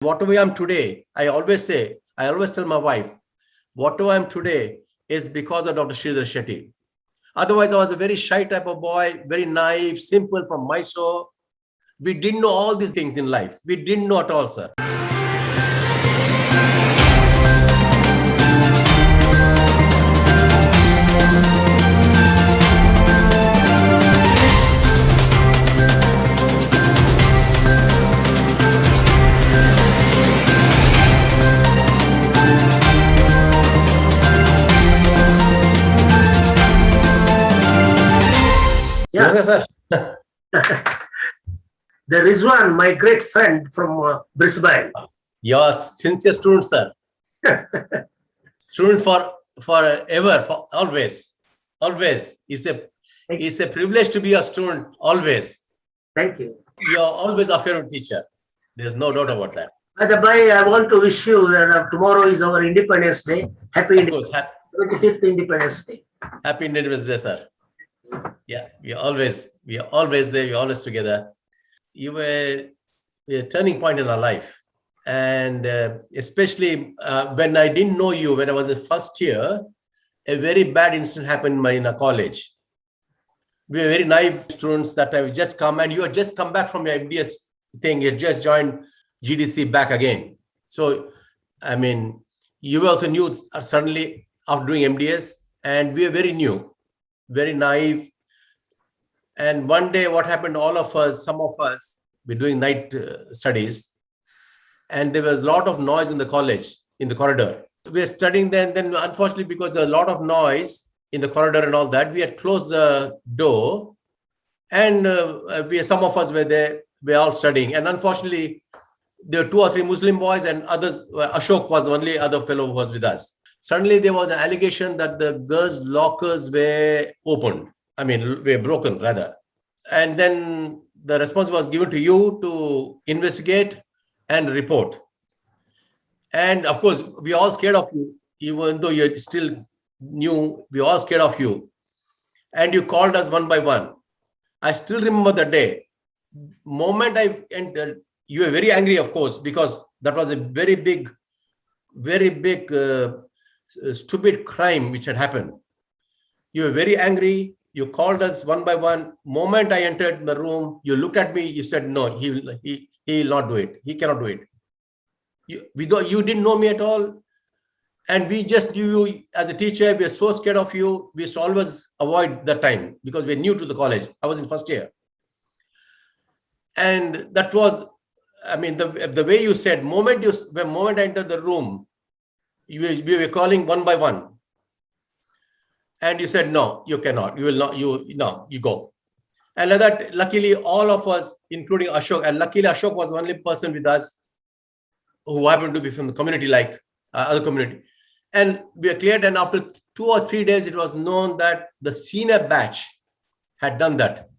Whatever I am today, I always tell my wife, whatever I am today is because of Dr. Sridhar Shetty. Otherwise, I was a very shy type of boy, very naive, simple from Mysore. We didn't know all these things in life. We didn't know at all, sir. Yeah. Yes, sir. The Rizwan, my great friend from Brisbane. You're sincere student, sir. Student forever, for always. Always. It's a privilege to be a student, always. Thank you. You're always a favorite teacher. There's no doubt about that. By the way, I want to wish you that tomorrow is our Independence Day. Happy Of course. 25th Independence Day. Happy Independence Day, sir. Yeah, we are always there. We're always together. You were a turning point in our life, and especially when I didn't know you, when I was in first year, a very bad incident happened in a college. We were very naive students that have just come, and you had just come back from your MDS thing. You had just joined GDC back again. So, I mean, you also knew suddenly after doing MDS, and we were very new, very naive. And one day what happened, some of us, we're doing night studies, and there was a lot of noise in the college, in the corridor. We were studying then unfortunately, because there was a lot of noise in the corridor and all that, we had closed the door, and some of us were there, we were all studying. And unfortunately, there were 2 or 3 Muslim boys, and others, Ashok was the only other fellow who was with us. Suddenly there was an allegation that the girls' lockers were opened. I mean, were broken rather. And then the response was given to you to investigate and report. And of course, we all scared of you, even though you're still new, we all scared of you. And you called us one by one. I still remember the day. Moment I entered, you were very angry, of course, because that was a very big, stupid crime which had happened. You were very angry. You called us one by one. Moment I entered the room, you looked at me, you said, no, he will not do it. He cannot do it. You didn't know me at all. And we just knew you as a teacher. We were so scared of you. We used to always avoid that time because we're new to the college. I was in first year. And that was, I mean, the way you said, moment I entered the room, we were calling one by one. And you said, no, you cannot. You will not. You go. And like that, luckily, all of us, including Ashok, and luckily Ashok was the only person with us who happened to be from the community, like other community. And we are cleared. And after 2 or 3 days, it was known that the senior batch had done that.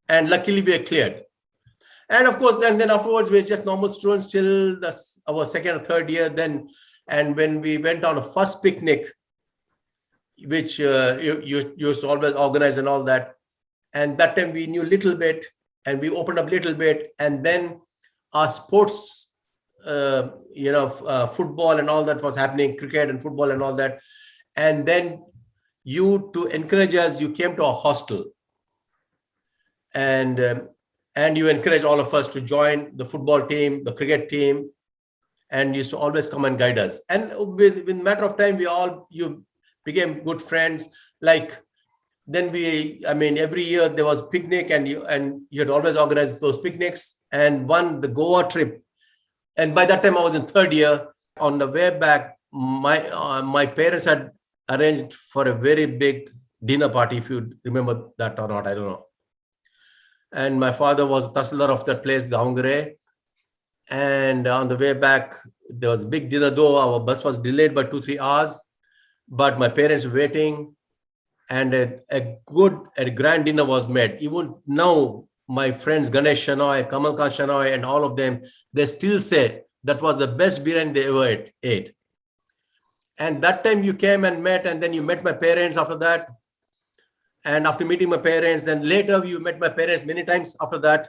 And luckily, we are cleared. And of course, then afterwards, we were just normal students till our second or third year. And when we went on a first picnic, which you used to always organize and all that. And that time we knew a little bit, and we opened up a little bit. And then our sports, football and all that was happening, cricket and football and all that. And then you, to encourage us, you came to our hostel. And you encouraged all of us to join the football team, the cricket team, and used to always come and guide us. And within a matter of time, you became good friends. Like then every year there was a picnic, and you had always organized those picnics. And the Goa trip. And by that time I was in third year. On the way back, my parents had arranged for a very big dinner party. If you remember that or not, I don't know. And my father was the tahsildar of that place, Gaungare. And on the way back, there was a big dinner, though our bus was delayed by 2-3 hours. But my parents were waiting, and a grand dinner was made. Even now, my friends Ganesh Shanoy, Kamal Khan Shanoy, and all of them, they still say that was the best biryani they ever ate. And that time you came and met, and then you met my parents after that. And after meeting my parents, then later you met my parents many times after that.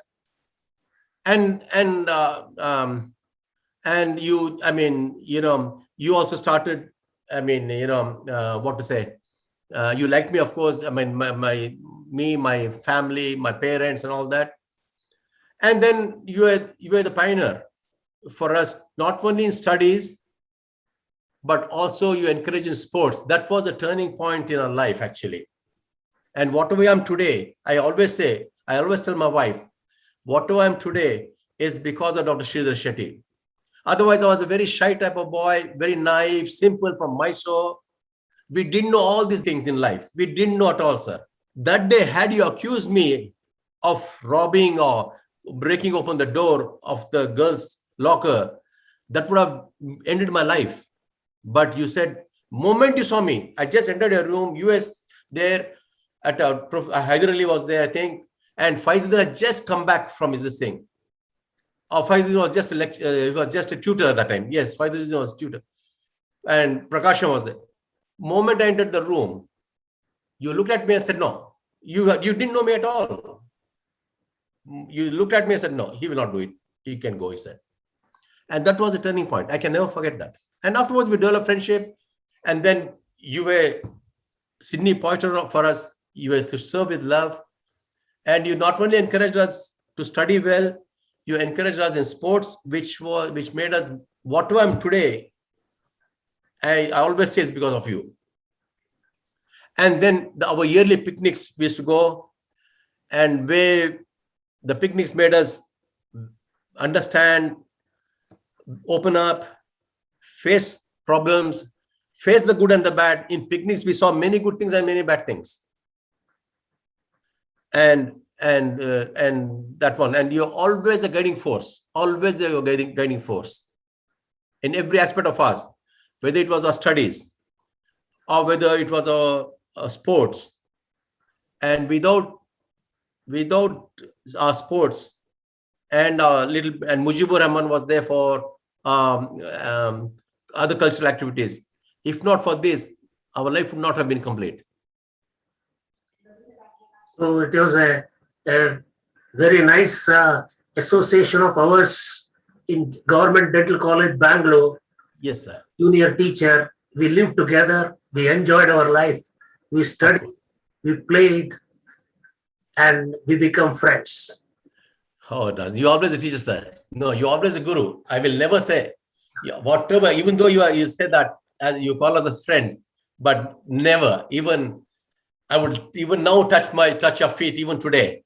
and you, I mean, you also started, I mean, what to say, you liked me, of course. I mean, my family, my parents and all that. And then you were the pioneer for us, not only in studies, but also you encourage in sports. That was a turning point in our life, actually. And whatever I am today, I always tell my wife, whatever I am today is because of Dr. Sridhar Shetty. Otherwise, I was a very shy type of boy, very naive, simple from Mysore. We didn't know all these things in life. We didn't know at all, sir. That day, had you accused me of robbing or breaking open the door of the girls' locker, that would have ended my life. But you said, moment you saw me, I just entered your room, US there, at Prof. Hyder Ali was there, I think, and Faizul had just come back from his thing. Faizul was just he was just a tutor at that time. Yes, Faizul was tutor. And Prakasham was there. Moment I entered the room, you looked at me and said, no, you didn't know me at all. You looked at me and said, no, he will not do it. He can go, he said. And that was a turning point. I can never forget that. And afterwards, we developed friendship. And then you were Sydney Pointer for us. You were to serve with love. And you not only encouraged us to study well, you encouraged us in sports, which made us what I am today. I always say it's because of you. And then our yearly picnics we used to go, and where the picnics made us understand, open up, face problems, face the good and the bad. In picnics, we saw many good things and many bad things. And that one. And you're always a guiding force, always a guiding force in every aspect of us, whether it was our studies or whether it was our sports. And without our sports and Mujibur Rahman was there for other cultural activities. If not for this, our life would not have been complete. So it was a very nice association of ours in Government Dental College, Bangalore. Yes, sir. Junior teacher. We lived together. We enjoyed our life. We studied, we played, and we become friends. Oh, you always a teacher, sir. No, you always a guru. I will never say whatever, even though you say that as you call us as friends, but never, even I would even now touch your feet, even today.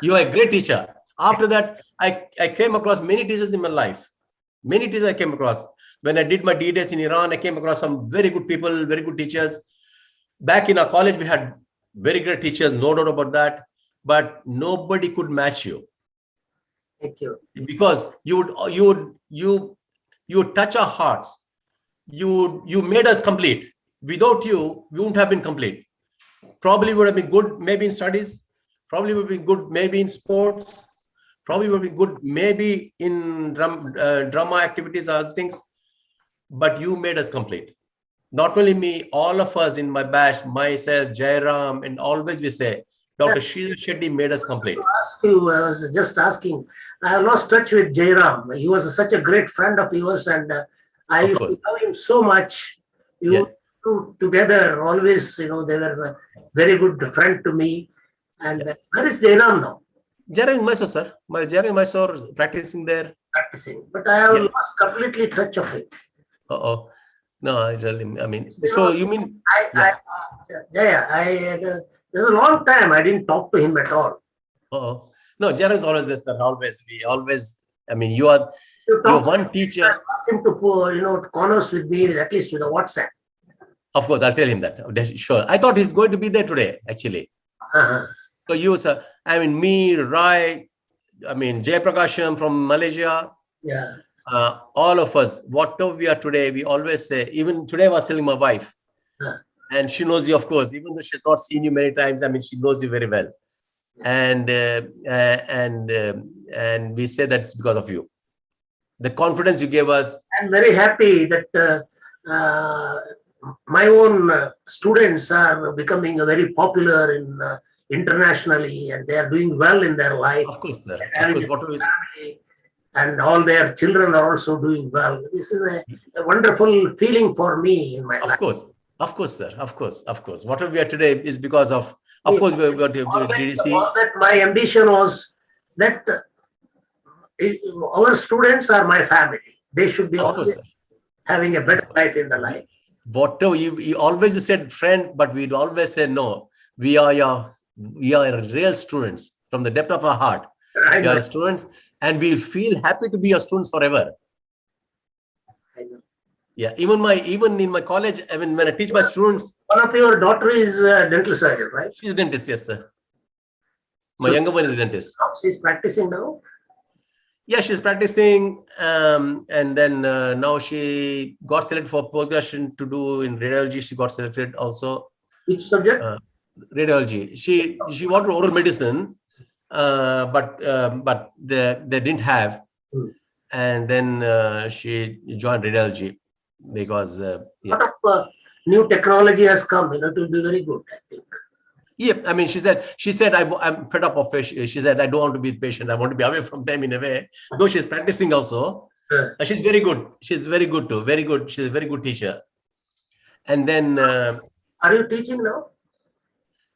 You are a great teacher. After that, I came across many teachers in my life. Many teachers I came across. When I did my D-Days in Iran, I came across some very good people, very good teachers. Back in our college, we had very great teachers, no doubt about that. But nobody could match you. Thank you. Because you would touch our hearts. You made us complete. Without you, we wouldn't have been complete. Probably would have been good maybe in studies. Probably would have been good maybe in sports. Probably would be good maybe in drama activities, other things. But you made us complete. Not only me, all of us in my batch, myself, Jairam, and always we say, Dr. Sridhar Shetty made us complete. I was just asking. I have lost touch with Jairam. He was such a great friend of yours, and I used to love him so much. You two together always, they were a very good friend to me. And where is Jairam now? Jairam is Mysore, sir. Jairam is Mysore, practicing there. Practicing, but I have lost completely touch of it. No, I mean, so you mean? There's a long time I didn't talk to him at all. No, Jairam is always there, sir. Always. I mean, you're one teacher. I asked him to converse with me at least with a WhatsApp. Of course, I'll tell him that. Sure. I thought he's going to be there today, actually. So you, sir. I mean, me, Rai. I mean, Jay Prakasham from Malaysia. Yeah. All of us, whatever we are today, we always say, even today I was telling my wife, and she knows you, of course, even though she's not seen you many times, I mean, she knows you very well. And we say that's because of you. The confidence you gave us. I'm very happy that my own students are becoming very popular internationally, and they are doing well in their life. Of course, sir. Of Having course. a What we, family, and all their children are also doing well. This is a wonderful feeling for me in my of life. course. Of course, sir. Of cose. Of course. Whatever we are today is because of course, we've got GDC. All that my ambition was that our students are my family. They should be Of course, always sir. having a better life in the life. Whatever you always said friend, but we'd always say no. We are real students from the depth of our heart. I We know. are students, and we feel happy to be your students forever. I know. Yeah, even in my college, I mean, when I teach my students, One of your daughter is a dental surgeon, right? she's a dentist, yes, sir. My So- younger one is a dentist. She's practicing now. Yeah, she's practicing, and then now she got selected for post-graduation to do in radiology. She got selected also. Which subject? Radiology. She wanted oral medicine, but they didn't have, and then she joined radiology because A lot of new technology has come. It will be very good, I think. yeah, I mean, she said I'm fed up of patient. She said I don't want to be with patient. I want to be away from them in a way. Though she's practicing also, she's very good. She's very good too. Very good. She's a very good teacher. And then Are you teaching now?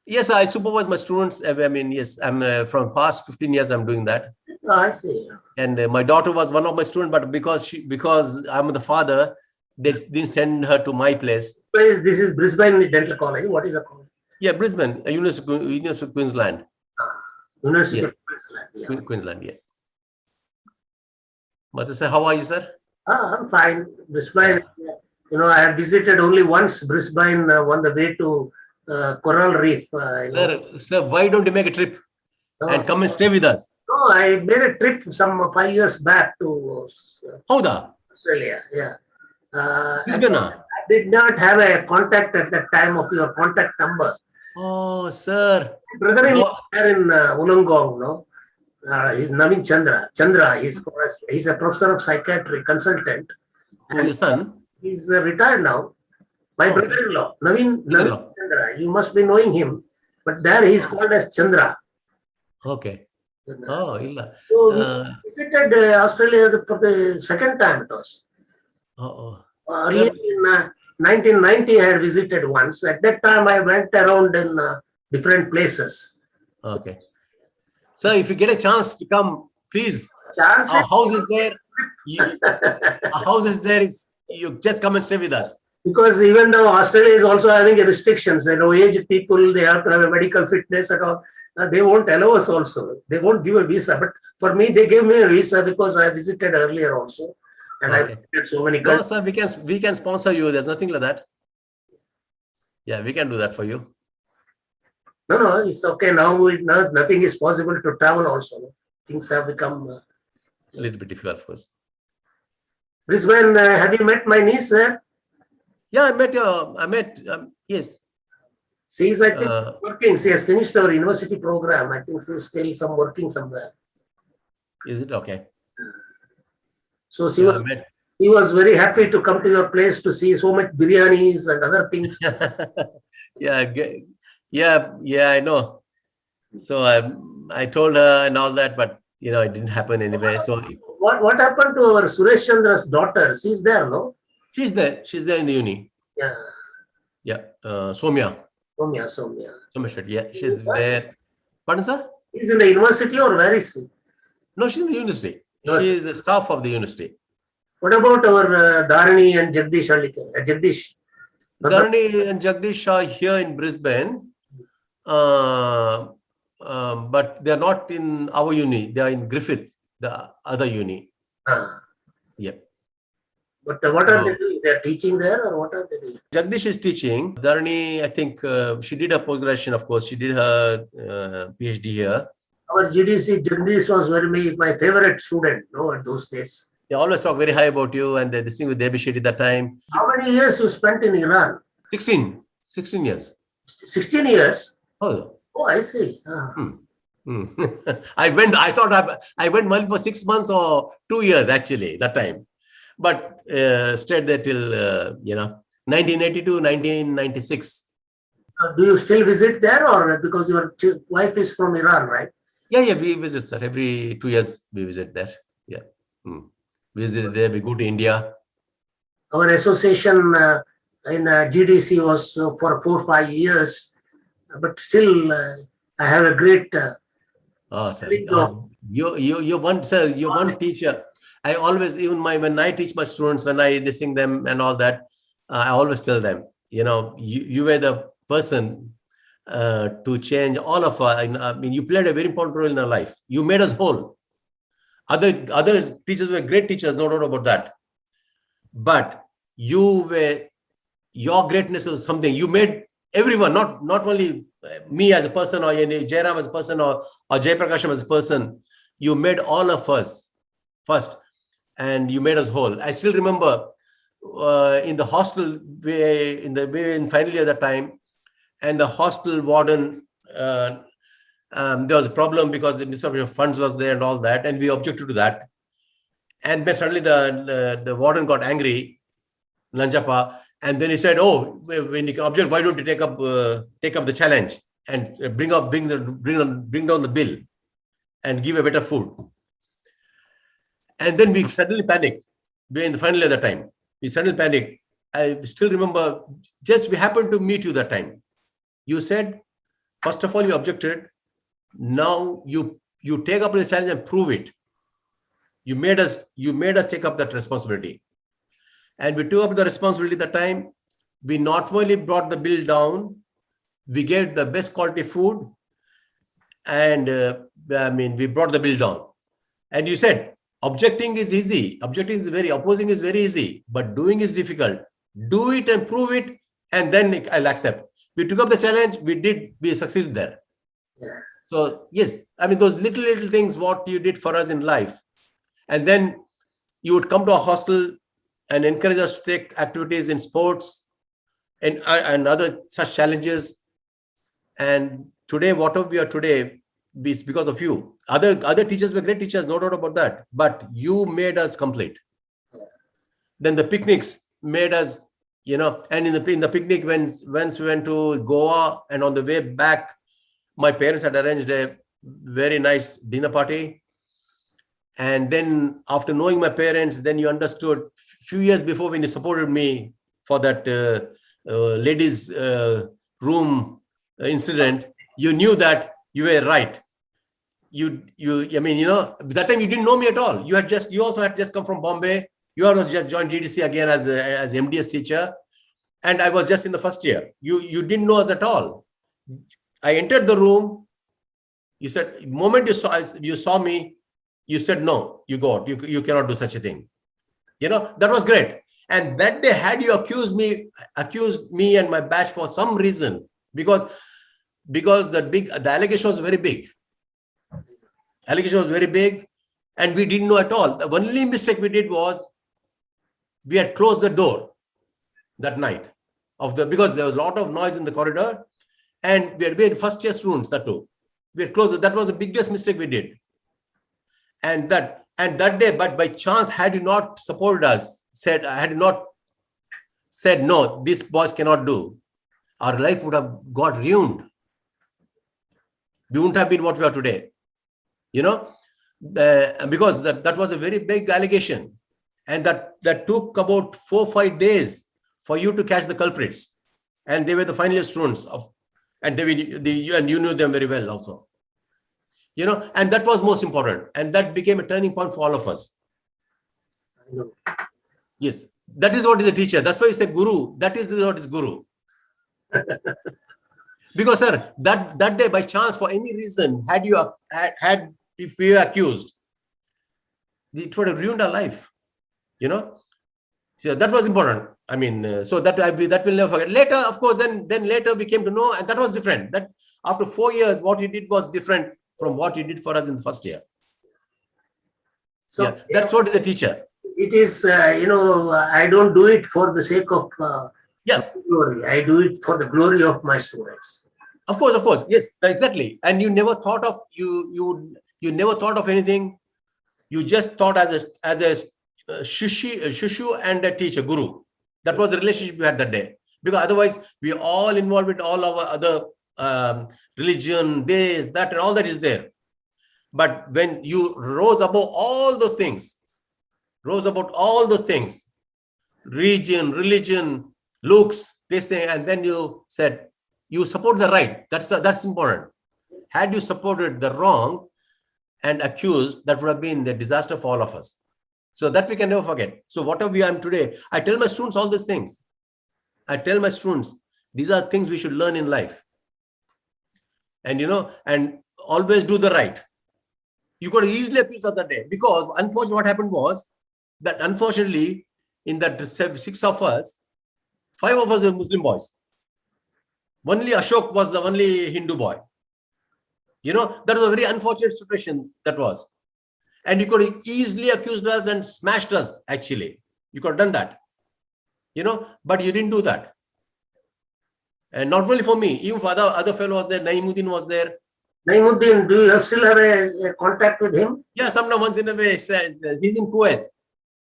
yes, I supervise my students. I mean, yes, I'm from past 15 years. I'm doing that. Oh, I see. And my daughter was one of my students, but because I'm the father, they didn't send her to my place. Well, this is Brisbane Dental College. What is the college? Yeah, Brisbane, University of Queensland. University Yeah. of Queensland. Yeah. Queensland, yeah. But sir, how are you, sir? I'm fine. Brisbane, I have visited only once Brisbane on the way to Coral Reef. Sir, why don't you make a trip and come and stay with us? No, I made a trip some 5 years back to Howda? Australia. Yeah. Brisbane. I did not have a contact at that time of your contact number. Oh, sir. Brother-in-law there in Wollongong, no? He's Navin Chandra, he's a professor of psychiatry consultant. Oh, your son? He's retired now. My brother-in-law, Navin Chandra, you must be knowing him. But there he's called as Chandra. Okay. Oh, illa. So we visited Australia for the second time it was. Earlier in 1990, I had visited once. At that time, I went around in different places. Okay. Sir, if you get a chance to come, please. Chance Our house is there. Our house is there. You just come and stay with us. Because even though Australia is also having restrictions, aged people, they have to have a medical fitness and all. They won't allow us also. They won't give a visa. But for me, they gave me a visa because I visited earlier also. And I visited so many No, countries. sir, we can sponsor you. There's nothing like that. Yeah, we can do that for you. No, it's okay. Now nothing is possible to travel also. Things have become A little bit difficult, of course. Brisbane, have you met my niece there? Yeah, yes. She's, I think, working. She has finished her university program. I think she's still working somewhere. Is it okay? So she was very happy to come to your place to see so much biryanis and other things. Yeah, I know. So I told her and all that, but it didn't happen anyway. So what happened to our Suresh Chandra's daughter? She's there, no? She's there. She's there in the uni. Yeah. Yeah. Soumya. Soumya. Shetty. Yeah, she's there. Pardon, sir? She's in the university or where is she? No, she's in the university. She is the staff of the university. What about our Dharani and Jagdish? Dharani and Jagdish are here in Brisbane, but they're not in our uni. They are in Griffith, the other uni. Yep. But what are they doing? They're teaching there or what are they doing? Jagdish is teaching. Dharani, I think she did her post-graduation, of course. She did her PhD here. Our GDC, Jagdish was my favorite student, at those days. They always talk very high about you, and this thing with Debbie Shetty that time. How many years you spent in Iran? 16 years. 16 years? Oh, I see. I went only for 6 months or 2 years actually that time, but stayed there till 1982, 1996. Do you still visit there, or because your wife is from Iran, right? Yeah, we visit, sir. Every 2 years we visit there. Yeah. We visit there, we go to India. Our association in GDC was for 4 or 5 years, but still I have a great Oh, sir. feeling of You one, sir, you one teacher. I always, even when I teach my students, when I listen them and all that, I always tell them, you were the person to change all of us. I mean, you played a very important role in our life. You made us whole. Other teachers were great teachers, no doubt about that. But your greatness was something you made everyone, not only me as a person, or Jairam as a person, or Jayaprakasham as a person. You made all of us first, and you made us whole. I still remember in the hostel, in final year at that time, and the hostel warden, there was a problem because the misappropriation of funds was there and all that, and we objected to that. And then suddenly the warden got angry, Lanjapa, and then he said, "Oh, when you can object, why don't you take up the challenge and bring down the bill and give a better food?" And then we suddenly panicked. In the final year at that time, we suddenly panicked. I still remember, just we happened to meet you that time. You said, first of all, you objected. Now you take up the challenge and prove it. You made us take up that responsibility. And we took up the responsibility at the time. We not only brought the bill down, we gave the best quality food, and we brought the bill down. And you said, objecting is easy. Opposing is very easy, but doing is difficult. Do it and prove it, and then I'll accept. We took up the challenge. We succeeded there. yeah. So yes, those little things what you did for us in life. And then you would come to a hostel and encourage us to take activities in sports and other such challenges. And today, whatever we are today, it's because of you. Other teachers were great teachers, no doubt about that. But you made us complete. Then the picnics made us, and in the picnic, once we went to Goa, and on the way back, my parents had arranged a very nice dinner party. And then after knowing my parents, then you understood few years before when you supported me for that ladies' room incident, you knew that you were right. That time you didn't know me at all. You also had just come from Bombay. You had just joined GDC again as MDS teacher. And I was just in the first year. You didn't know us at all. I entered the room. You said, the moment you saw me, you said, no, you go out. You cannot do such a thing. That was great. And that day, had you accused me and my batch for some reason, because the allegation was very big. And we didn't know at all. The only mistake we did was we had closed the door that night because there was a lot of noise in the corridor, and we had first year students that too. We had closed it. That was the biggest mistake we did. And that day, but by chance, had you not supported us, had you not said, no, this boys cannot do, our life would have got ruined. We wouldn't have been what we are today. Because that was a very big allegation. And that took about 4 or 5 days for you to catch the culprits. And they were the final year students and you knew them very well also. And that was most important. And that became a turning point for all of us. I know. Yes. That is what is a teacher. That's why we say guru. That is what is guru. Because, sir, that day, by chance, for any reason, if we were accused, it would have ruined our life. So that was important. So that will never forget. Later, of course, then later we came to know, and that was different. That after 4 years, what you did was different from what you did for us in the first year. So that's what is a teacher. It is, I don't do it for the sake of glory. I do it for the glory of my students. Of course. Yes, exactly. And you never thought of you never thought of anything. You just thought as a shushu and a teacher, guru. That was the relationship you had that day. Because otherwise, we are all involved with all our other religion, this, that, and all that is there. But when you rose above all those things, religion, looks, this thing, and then you said, you support the right. That's important. Had you supported the wrong and accused, that would have been the disaster for all of us. So that we can never forget. So whatever we are today, I tell my students all these things. I tell my students, these are things we should learn in life. And, and always do the right. You could easily accuse of that day, because unfortunately what happened was that unfortunately in that 6 of us, 5 of us were Muslim boys. Only Ashok was the only Hindu boy. That was a very unfortunate situation that was. And you could have easily accused us and smashed us, actually. You could have done that. But you didn't do that. And not only for me, even for other fellow was there, Naimuddin was there. Naimuddin, do you still have a contact with him? Yeah, sometimes once in a way, he's in Kuwait.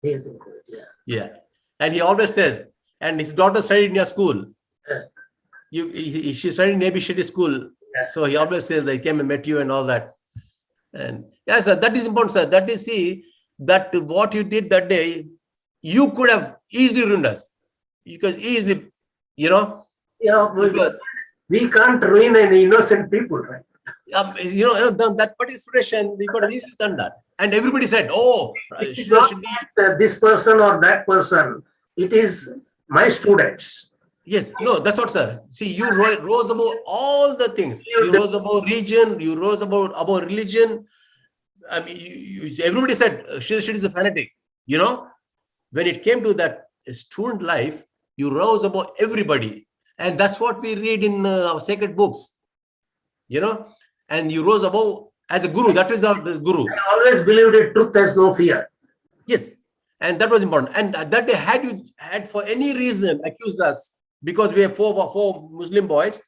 He's in Kuwait, yeah. Yeah. And he always says, and his daughter studied in your school. Yeah. She studied in Nabi Shetty school. Yeah. So he always says that he came and met you and all that. And yes, sir, that is important, sir. That is, that what you did that day, you could have easily ruined us. Because easily, Yeah, we can't ruin any innocent people, right? That particular situation, we could have easily done that. And everybody said, oh, it's not this person or that person. It is my students. Yes, no, that's what, sir. See, you rose above all the things. You rose above region. You rose above religion. I mean, everybody said Shetty is a fanatic. When it came to that student life, you rose above everybody, and that's what we read in our sacred books. And you rose above as a guru. That is our guru. I always believed that truth has no fear. Yes, and that was important. And that day, had for any reason accused us, because we have four Muslim boys,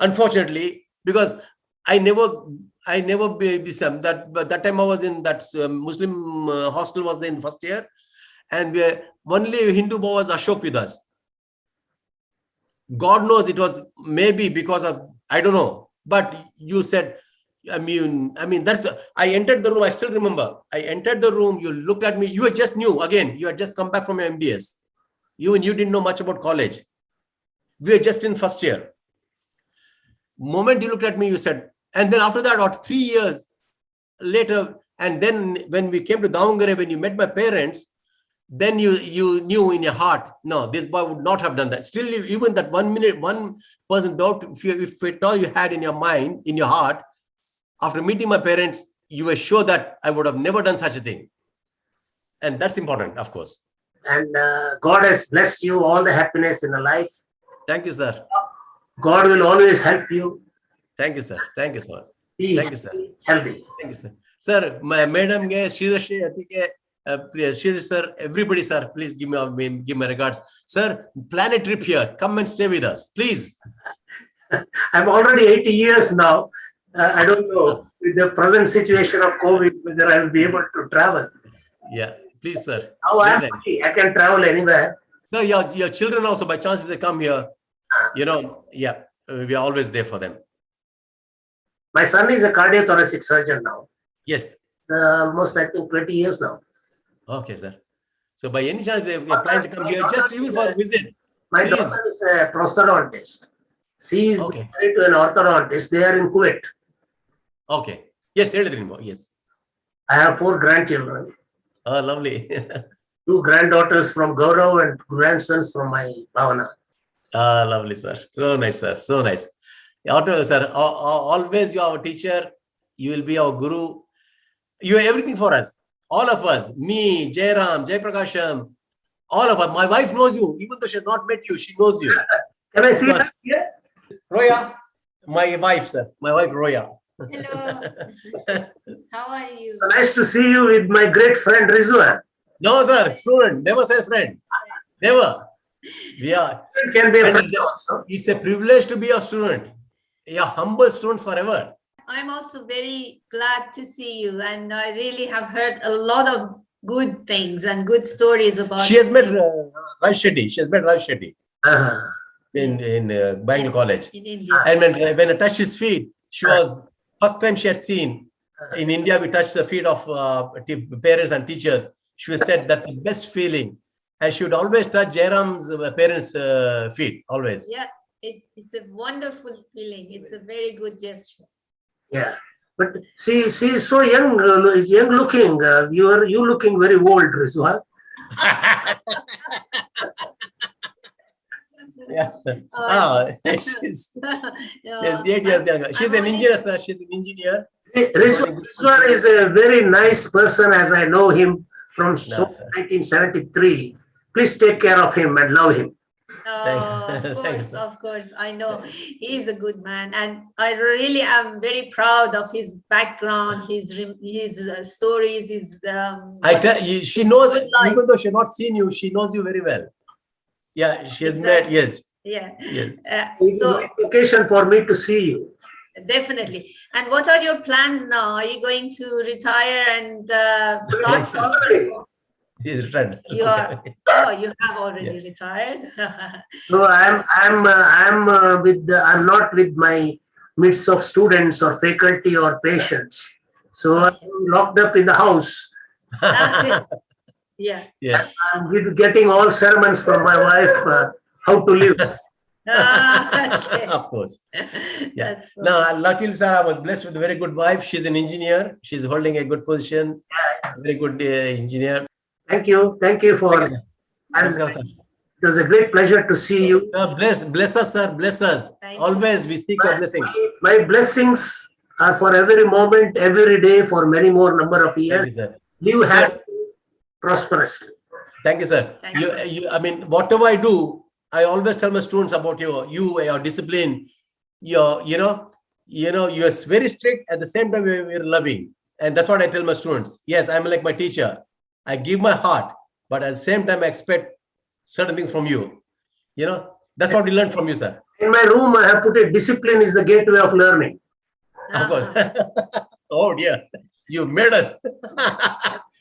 unfortunately, because I never that time I was in that Muslim hostel was there in first year, and only Hindu boy was Ashok with us. God knows it was maybe because of, I don't know, but you said, I mean, I entered the room. I still remember. I entered the room. You looked at me. You were just new again. You had just come back from your MDS. You didn't know much about college. We were just in first year. Moment you looked at me, you said, and then after that, about 3 years later, and then when we came to Davangere, when you met my parents, then you knew in your heart, no, this boy would not have done that. Still, even that 1 minute, one person doubt, if at all you had in your mind, in your heart, after meeting my parents, you were sure that I would have never done such a thing. And that's important, of course. And God has blessed you all the happiness in the life. Thank you, sir. God will always help you. Thank you, sir. Thank you, sir. Thank you, sir. Healthy. Thank you, sir. Sir, my madam, Sridhar, sir, everybody, sir, please give my regards. Sir, plan a trip here. Come and stay with us, please. I'm already 80 years now. I don't know, with the present situation of COVID, whether I will be able to travel. Yeah, please, sir. Now I'm happy. I can travel anywhere. No, your children also, by chance, if they come here, yeah, we are always there for them. My son is a cardiothoracic surgeon now. Yes. Almost, I think, 20 years now. Okay, sir. So by any chance, they are planning to come here, just even for a visit. My daughter is a prosthodontist. She is married to an orthodontist. They are in Kuwait. Okay. Yes, yes. I have 4 grandchildren. Oh, lovely. 2 granddaughters from Gaurav and grandsons from my Bhavana. Ah, lovely, sir. So nice, sir. So nice. Sir, always you are our teacher. You will be our guru. You are everything for us. All of us. Me, Jairam, Jayaprakasham. All of us. My wife knows you. Even though she has not met you, she knows you. Can I see that here? Roya, my wife, sir. My wife, Roya. Hello. How are you? So nice to see you with my great friend Rizwan. No, sir. Student. Never say friend. Never. We are. Can be a friend also. It's a privilege to be a student. You are humble students forever. I'm also very glad to see you, and I really have heard a lot of good things and good stories about. She has met Raj Shetty. She has met Raj Shetty. in Bangalore College. In India. And when I touched his feet, she was first time she had seen in India. We touched the feet of parents and teachers. She was said that's the best feeling, and she would always touch Jairam's parents' feet always. Yeah, it's a wonderful feeling. It's a very good gesture. Yeah, but she is so young, young looking. You looking very old, Rizwan. Yeah. She's Yeah. 8 years younger. She's I'm an only- engineer, sir. She's an engineer. Rizwan is a very nice person, as I know him from No, sir. 1973. Please take care of him and love him. Thanks, sir. Of course, I know he's a good man, and I really am very proud of his background, his stories, his. I tell you, she knows, good life. even though she has not seen you, she knows you very well. Yeah, she has met, Exactly. yes. Yeah. Yes. It's So an occasion for me to see you. definitely. And what are your plans now? Are you going to retire and start? Yes. Already. He's retired. You are. Oh, you have already retired. So I'm not with my midst of students or faculty or patients. So I'm locked up in the house. Yeah. Yeah. I'm getting all sermons from my wife how to live. Okay. Of course. Yeah. That's so Now, luckily, sir, I was blessed with a very good wife. She's an engineer. She's holding a good position. Very good engineer. Thank you. Thank you for. Thank you, sir. And Namaskar, sir. it was a great pleasure to see you. Bless us, sir. Bless us. Thank you. Always we seek your blessing. My blessings are for every moment, every day, for many more number of years. Thank you, sir. Live happy, prosperously. Thank you, sir. Thank you. I mean, whatever I do, I always tell my students about your discipline. You're very strict. At the same time, you're loving, and that's what I tell my students. Yes, I'm like my teacher. I give my heart, but at the same time, I expect certain things from you. That's what we learn from you, sir. In my room, I have put it, discipline is the gateway of learning. Of course. Oh dear, you made us.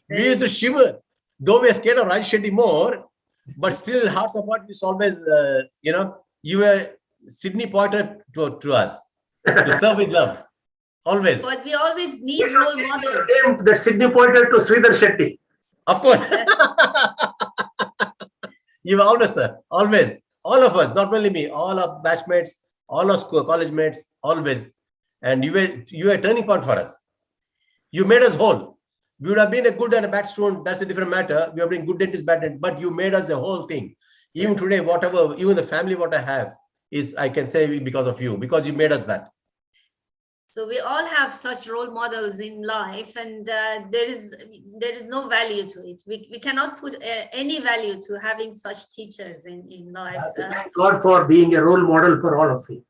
We used to shiver, though we are scared of Shetty more, but still hearts of heart is always, you were Sydney Pointer to us to serve with love, always. But we always need role models. The Sydney pointer to Sridhar Shetty. Of course. You were always, sir, always. All of us, not only me, all our batchmates, all our school, college mates, always. And you were a turning point for us. You made us whole. We would have been a good and a bad student. That's a different matter. We have been good dentist, bad dentist, but you made us a whole thing. Even today, whatever, even the family, what I have is, I can say, because of you, because you made us that. So we all have such role models in life, and there is no value to it. We cannot put any value to having such teachers in lives. Thank God for being a role model for all of you.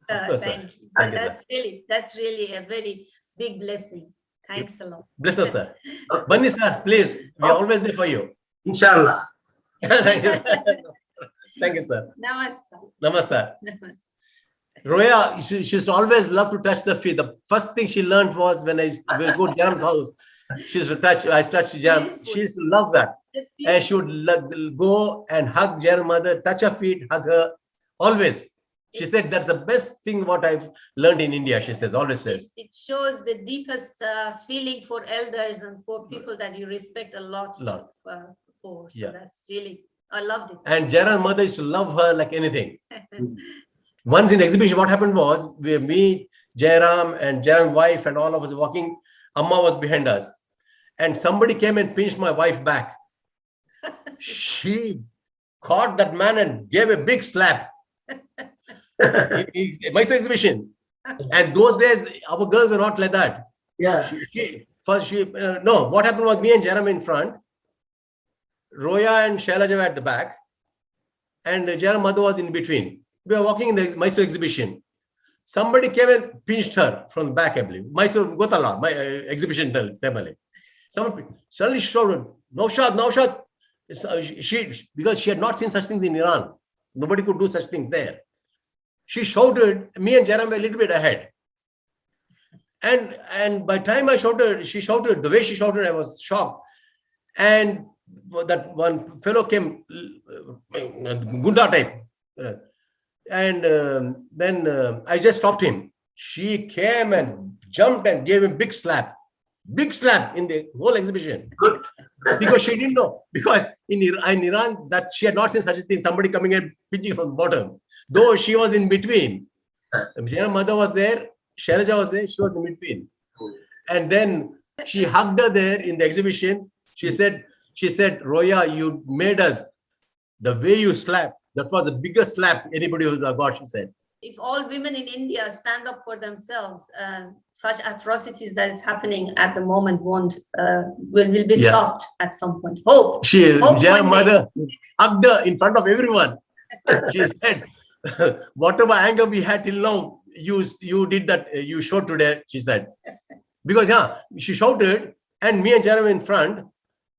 course, sir. Thank you. Thank you, That's really a very big blessing. Thanks a lot. Bless us, sir. Bunny, sir, please. We are always there for you. Inshallah. Thank you, sir. Thank you, sir. Namaskar. Namaste. Namaskar. Roya, she's always loved to touch the feet. The first thing she learned was when I go to Jaram's house. She used to touch, I touched Jaram. She used to love that. And she would go and hug Jaram's mother, touch her feet, hug her, always. She said that's the best thing what I've learned in India, she says, always says. It shows the deepest feeling for elders and for people that you respect a lot. For. So Yeah. that's really, I loved it. And Jaram's mother used to love her like anything. Once in exhibition, what happened was, me, Jairam, and Jairam's wife, and all of us walking. Amma was behind us. And somebody came and pinched my wife back. She caught that man and gave a big slap. In my exhibition. And those days, our girls were not like that. Yeah. What happened was, me and Jairam in front. Roya and Shailaja were at the back. And Jairam's mother was in between. We were walking in the Mysore exhibition. Somebody came and pinched her from the back, I believe. Mysore Gotala, my exhibition temple. Someone suddenly shouted, Naushad, Naushad. Because she had not seen such things in Iran. Nobody could do such things there. She shouted, me and Jairam were a little bit ahead. And by the time she shouted, the way she shouted, I was shocked. And that one fellow came, Gunda type. And then I just stopped him. She came and jumped and gave him big slap in the whole exhibition. Good. Because she didn't know. Because in Iran, that she had not seen such a thing, somebody coming and pinching from the bottom. Though she was in between. Her mother was there, Shailaja was there, she was in between. And then she hugged her there in the exhibition. She said, Roya, you made us, the way you slapped, that was the biggest slap anybody who got, she said. If all women in India stand up for themselves, such atrocities that is happening at the moment will be stopped at some point. Hope. Jaya mother hugged her in front of everyone. She said, whatever anger we had till now, you did that, you showed today, she said. Because she shouted, and me and Jaya were in front,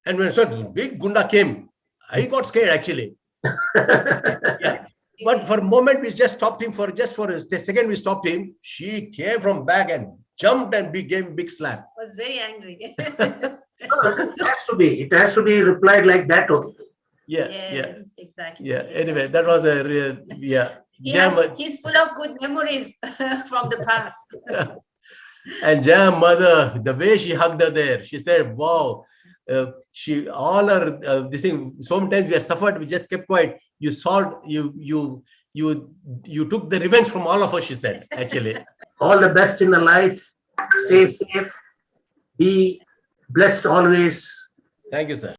and when a big gunda came, I got scared actually. Yeah. But for a moment, we just stopped him for a second. We stopped him. She came from back and jumped and gave big slap. Was very angry. It has to be replied like that only. Yeah, yes, exactly. Yeah. Anyway, that was a real, He's full of good memories from the past. And Jaya mother, the way she hugged her there, she said, "Wow." She all her this thing. Sometimes we have suffered. We just kept quiet. You solved. You took the revenge from all of us. She said, actually. All the best in the life. Stay safe. Be blessed always. Thank you, sir.